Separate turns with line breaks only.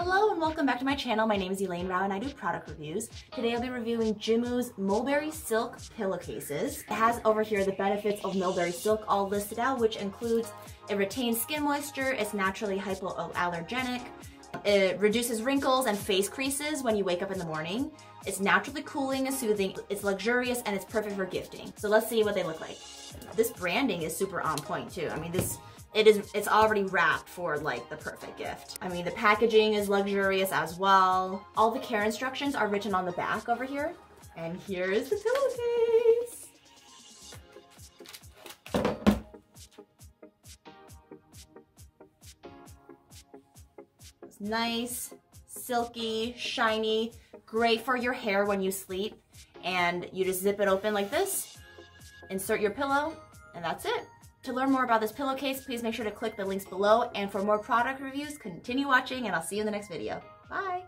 Hello and welcome back to my channel. My name is Elaine Rau and I do product reviews. Today I'll be reviewing Jimu's mulberry silk pillowcases. It has over here the benefits of mulberry silk all listed out, which includes it retains skin moisture, it's naturally hypoallergenic, it reduces wrinkles and face creases when you wake up in the morning, it's naturally cooling and soothing, it's luxurious, and it's perfect for gifting. So let's see what they look like. This branding is super on point too. I mean, it's already wrapped for like the perfect gift. I mean, the packaging is luxurious as well. All the care instructions are written on the back over here. And here is the pillowcase. It's nice, silky, shiny, great for your hair when you sleep. And you just zip it open like this, insert your pillow, and that's it. To learn more about this pillowcase, please make sure to click the links below, and for more product reviews, continue watching, and I'll see you in the next video. Bye!